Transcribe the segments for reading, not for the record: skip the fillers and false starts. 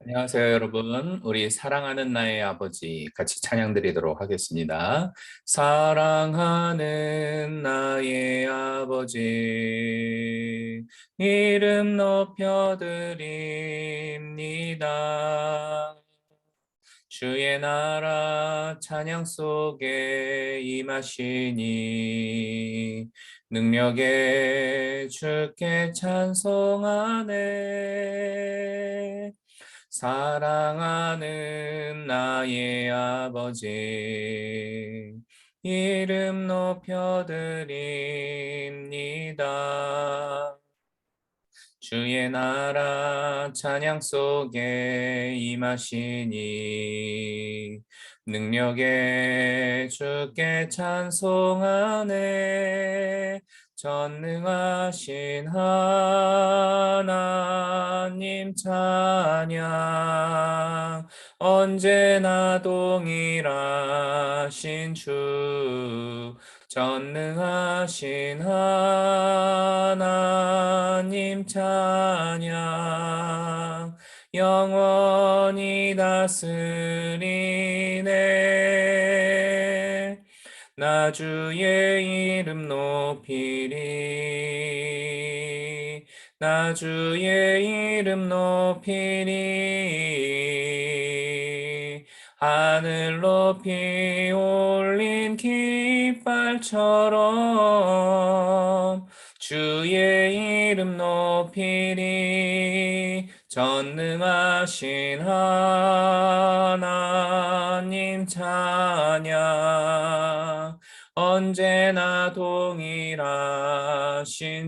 안녕하세요, 여러분. 우리 사랑하는 나의 아버지 같이 찬양 드리도록 하겠습니다. 사랑하는 나의 아버지, 이름 높여 드립니다. 주의 나라 찬양 속에 임하시니 능력에 주께 찬송하네. 사랑하는 나의 아버지, 이름 높여 드립니다. 주의 나라 찬양 속에 임하시니 능력에 주께 찬송하네. 전능하신 하나님 찬양, 언제나 동일하신 주, 전능하신 하나님 찬양, 영원히 다스리네. 나 주의 이름 높이리, 나 주의 이름 높이리. 하늘 높이 올린 깃발처럼 주의 이름 높이리. 전능하신 하나님 찬양, 언제나 동일하신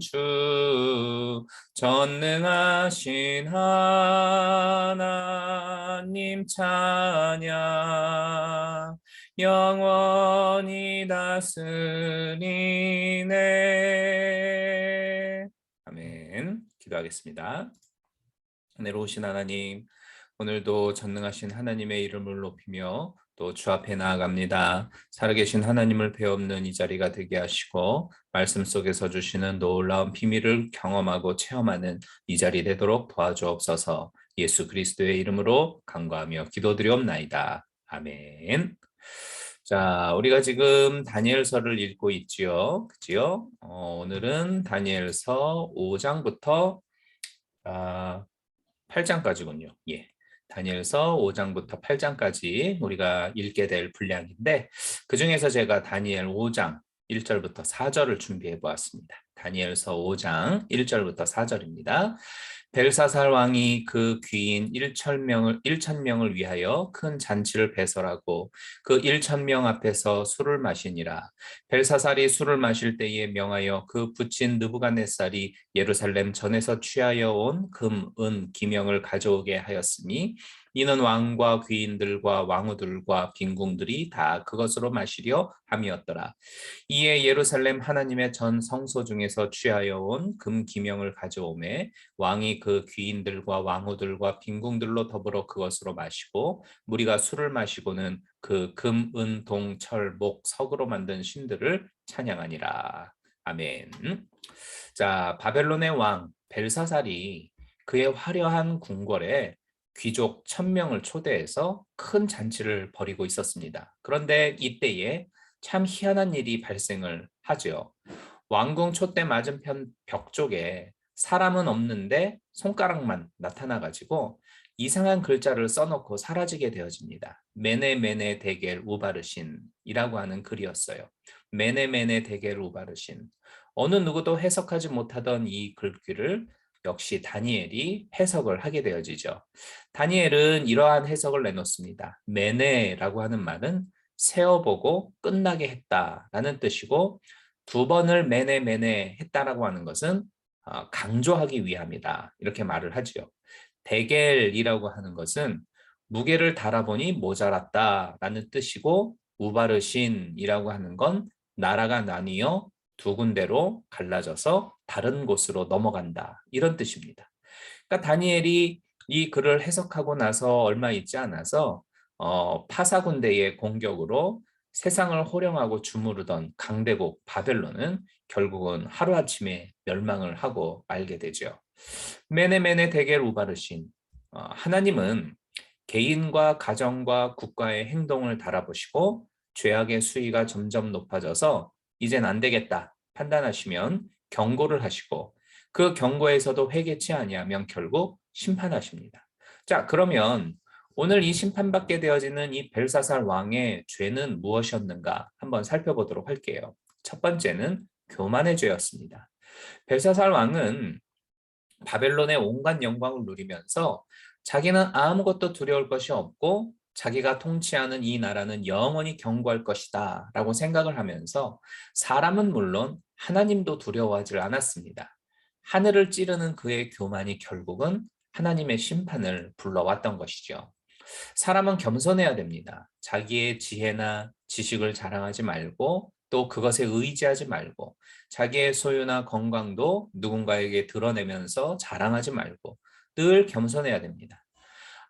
주, 전능하신 하나님 찬양, 영원히 다스리네. 아멘. 기도하겠습니다. 은혜로우신 하나님, 오늘도 전능하신 하나님의 이름을 높이며 또 주 앞에 나아갑니다. 살아계신 하나님을 배없는 이 자리가 되게 하시고 말씀 속에서 주시는 놀라운 비밀을 경험하고 체험하는 이 자리 되도록 도와주옵소서. 예수 그리스도의 이름으로 간구하며 기도드리옵나이다. 아멘. 자, 우리가 지금 다니엘서를 읽고 있지요. 그지요? 오늘은 다니엘서 5장부터 8장까지군요. 예. 다니엘서 5장부터 8장까지 우리가 읽게 될 분량인데, 그중에서 제가 다니엘 5장 1절부터 4절을 준비해 보았습니다. 다니엘서 5장 1절부터 4절입니다. 벨사살 왕이 그 귀인 1천명을 위하여 큰 잔치를 배설하고 그 1천명 앞에서 술을 마시니라. 벨사살이 술을 마실 때에 명하여 그 붙인 느부갓네살이 예루살렘 전에서 취하여 온 금, 은, 기명을 가져오게 하였으니 이는 왕과 귀인들과 왕후들과 빈궁들이 다 그것으로 마시려 함이었더라. 이에 예루살렘 하나님의 전 성소 중에서 취하여 온 금 기명을 가져오매 왕이 그 귀인들과 왕후들과 빈궁들로 더불어 그것으로 마시고 무리가 술을 마시고는 그 금, 은, 동, 철, 목, 석으로 만든 신들을 찬양하니라. 아멘. 자, 바벨론의 왕 벨사살이 그의 화려한 궁궐에 귀족 1000명을 초대해서 큰 잔치를 벌이고 있었습니다. 그런데 이때에 참 희한한 일이 발생을 하죠. 왕궁 촛대 맞은편 벽 쪽에 사람은 없는데 손가락만 나타나가지고 이상한 글자를 써놓고 사라지게 되어집니다. 메네 데겔 우바르신이라고 하는 글이었어요. 메네 데겔 우바르신. 어느 누구도 해석하지 못하던 이 글귀를 역시 다니엘이 해석을 하게 되어지죠. 다니엘은 이러한 해석을 내놓습니다. 메네라고 하는 말은 세어보고 끝나게 했다라는 뜻이고, 두 번을 메네 했다라고 하는 것은 강조하기 위함이다, 이렇게 말을 하지요. 데겔이라고 하는 것은 무게를 달아보니 모자랐다라는 뜻이고, 우바르신이라고 하는 건 나라가 나뉘어 두 군데로 갈라져서 다른 곳으로 넘어간다, 이런 뜻입니다. 그러니까 다니엘이 이 글을 해석하고 나서 얼마 있지 않아서 파사군대의 공격으로 세상을 호령하고 주무르던 강대국 바벨론은 결국은 하루아침에 멸망을 하고 말게 되죠. 메네 데겔 우바르신, 하나님은 개인과 가정과 국가의 행동을 달아보시고 죄악의 수위가 점점 높아져서 이젠 안 되겠다 판단하시면 경고를 하시고 그 경고에서도 회개치 아니하면 결국 심판하십니다. 자, 그러면 오늘 이 심판받게 되어지는 이 벨사살 왕의 죄는 무엇이었는가 한번 살펴보도록 할게요. 첫 번째는 교만의 죄였습니다. 벨사살 왕은 바벨론의 온갖 영광을 누리면서 자기는 아무것도 두려울 것이 없고 자기가 통치하는 이 나라는 영원히 견고할 것이다 라고 생각을 하면서 사람은 물론 하나님도 두려워하지 않았습니다. 하늘을 찌르는 그의 교만이 결국은 하나님의 심판을 불러왔던 것이죠. 사람은 겸손해야 됩니다. 자기의 지혜나 지식을 자랑하지 말고 또 그것에 의지하지 말고 자기의 소유나 건강도 누군가에게 드러내면서 자랑하지 말고 늘 겸손해야 됩니다.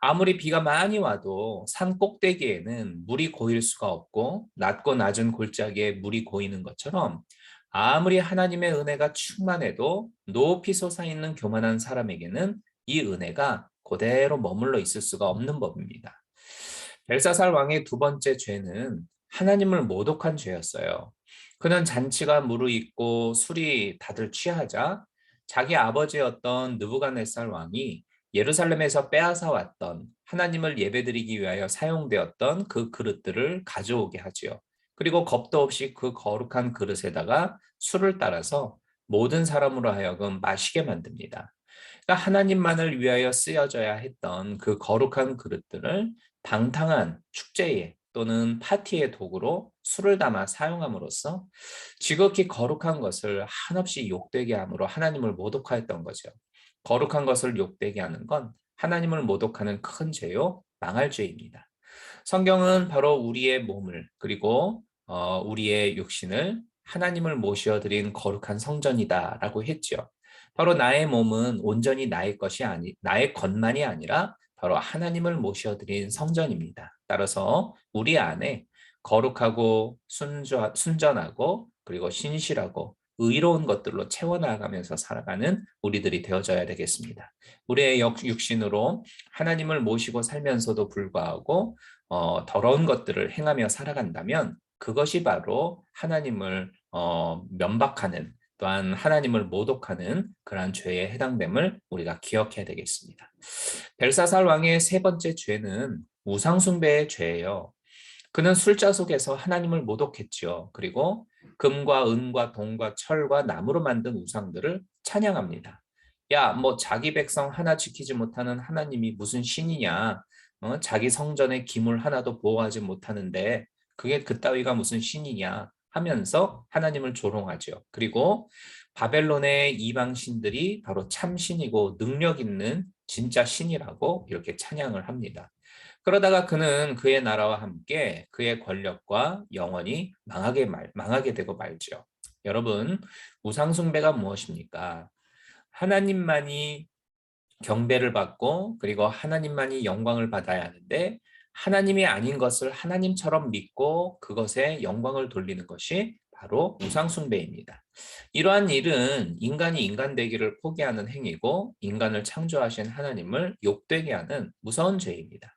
아무리 비가 많이 와도 산 꼭대기에는 물이 고일 수가 없고 낮고 낮은 골짜기에 물이 고이는 것처럼 아무리 하나님의 은혜가 충만해도 높이 솟아있는 교만한 사람에게는 이 은혜가 그대로 머물러 있을 수가 없는 법입니다. 벨사살 왕의 두 번째 죄는 하나님을 모독한 죄였어요. 그는 잔치가 무르익고 술이 다들 취하자 자기 아버지였던 느부갓네살 왕이 예루살렘에서 빼앗아 왔던 하나님을 예배드리기 위하여 사용되었던 그 그릇들을 가져오게 하지요. 그리고 겁도 없이 그 거룩한 그릇에다가 술을 따라서 모든 사람으로 하여금 마시게 만듭니다. 그러니까 하나님만을 위하여 쓰여져야 했던 그 거룩한 그릇들을 방탕한 축제에 또는 파티의 도구로 술을 담아 사용함으로써 지극히 거룩한 것을 한없이 욕되게 함으로 하나님을 모독하였던 거죠. 거룩한 것을 욕되게 하는 건 하나님을 모독하는 큰 죄요, 망할 죄입니다. 성경은 바로 우리의 몸을 그리고 우리의 육신을 하나님을 모셔드린 거룩한 성전이다라고 했죠. 바로 나의 몸은 온전히 나의 것만이 아니라 바로 하나님을 모셔드린 성전입니다. 따라서 우리 안에 거룩하고 순전하고 그리고 신실하고 의로운 것들로 채워나가면서 살아가는 우리들이 되어져야 되겠습니다. 우리의 육신으로 하나님을 모시고 살면서도 불구하고 더러운 것들을 행하며 살아간다면 그것이 바로 하나님을 면박하는 또한 하나님을 모독하는 그러한 죄에 해당됨을 우리가 기억해야 되겠습니다. 벨사살 왕의 세 번째 죄는 우상숭배의 죄예요. 그는 술자 속에서 하나님을 모독했지요. 그리고 금과 은과 동과 철과 나무로 만든 우상들을 찬양합니다. 야, 뭐 자기 백성 하나 지키지 못하는 하나님이 무슨 신이냐? 자기 성전의 기물 하나도 보호하지 못하는데 그게 그따위가 무슨 신이냐? 하면서 하나님을 조롱하죠. 그리고 바벨론의 이방 신들이 바로 참 신이고 능력 있는 진짜 신이라고 이렇게 찬양을 합니다. 그러다가 그는 그의 나라와 함께 그의 권력과 영원히 망하게 되고 말죠. 여러분, 우상숭배가 무엇입니까? 하나님만이 경배를 받고 그리고 하나님만이 영광을 받아야 하는데 하나님이 아닌 것을 하나님처럼 믿고 그것에 영광을 돌리는 것이 바로 우상숭배입니다. 이러한 일은 인간이 인간 되기를 포기하는 행위고 인간을 창조하신 하나님을 욕되게 하는 무서운 죄입니다.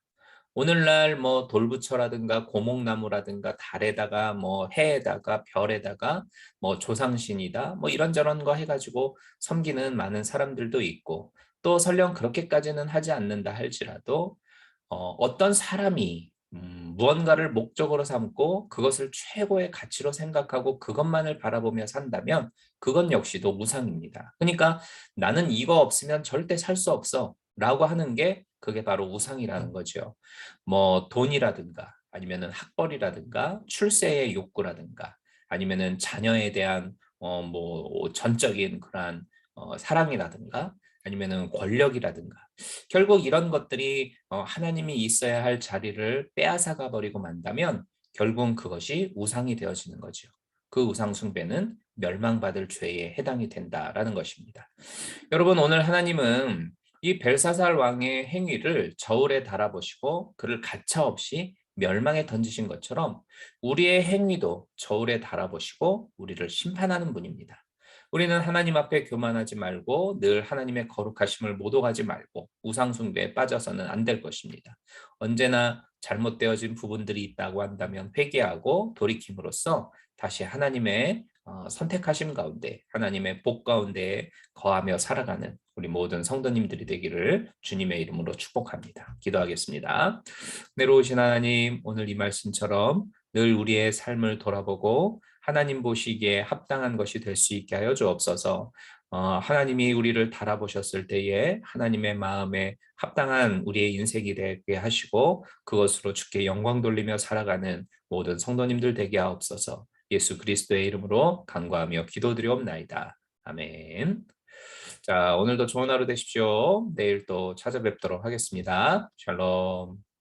오늘날 뭐 돌부처라든가 고목나무라든가 달에다가 뭐 해에다가 별에다가 뭐 조상신이다 뭐 이런저런 거 해가지고 섬기는 많은 사람들도 있고 또 설령 그렇게까지는 하지 않는다 할지라도 어떤 사람이 무언가를 목적으로 삼고 그것을 최고의 가치로 생각하고 그것만을 바라보며 산다면 그건 역시도 우상입니다. 그러니까 나는 이거 없으면 절대 살 수 없어 라고 하는 게 그게 바로 우상이라는 거죠. 뭐 돈이라든가 아니면은 학벌이라든가 출세의 욕구라든가 아니면은 자녀에 대한 뭐 전적인 그러한 사랑이라든가 아니면은 권력이라든가 결국 이런 것들이 하나님이 있어야 할 자리를 빼앗아가 버리고 만다면 결국은 그것이 우상이 되어지는 거죠. 그 우상 숭배는 멸망받을 죄에 해당이 된다라는 것입니다. 여러분 오늘 하나님은 이 벨사살 왕의 행위를 저울에 달아보시고 그를 가차없이 멸망에 던지신 것처럼 우리의 행위도 저울에 달아보시고 우리를 심판하는 분입니다. 우리는 하나님 앞에 교만하지 말고 늘 하나님의 거룩하심을 모독하지 말고 우상 숭배에 빠져서는 안 될 것입니다. 언제나 잘못되어진 부분들이 있다고 한다면 회개하고 돌이킴으로써 다시 하나님의 선택하심 가운데 하나님의 복 가운데 거하며 살아가는 우리 모든 성도님들이 되기를 주님의 이름으로 축복합니다. 기도하겠습니다. 내려오신 하나님, 오늘 이 말씀처럼 늘 우리의 삶을 돌아보고 하나님 보시기에 합당한 것이 될 수 있게 하여 주옵소서. 하나님이 우리를 달아보셨을 때에 하나님의 마음에 합당한 우리의 인생이 되게 하시고 그것으로 주께 영광 돌리며 살아가는 모든 성도님들 되게 하옵소서. 예수 그리스도의 이름으로 간구하며 기도드리옵나이다. 아멘. 자, 오늘도 좋은 하루 되십시오. 내일 또 찾아뵙도록 하겠습니다. 샬롬.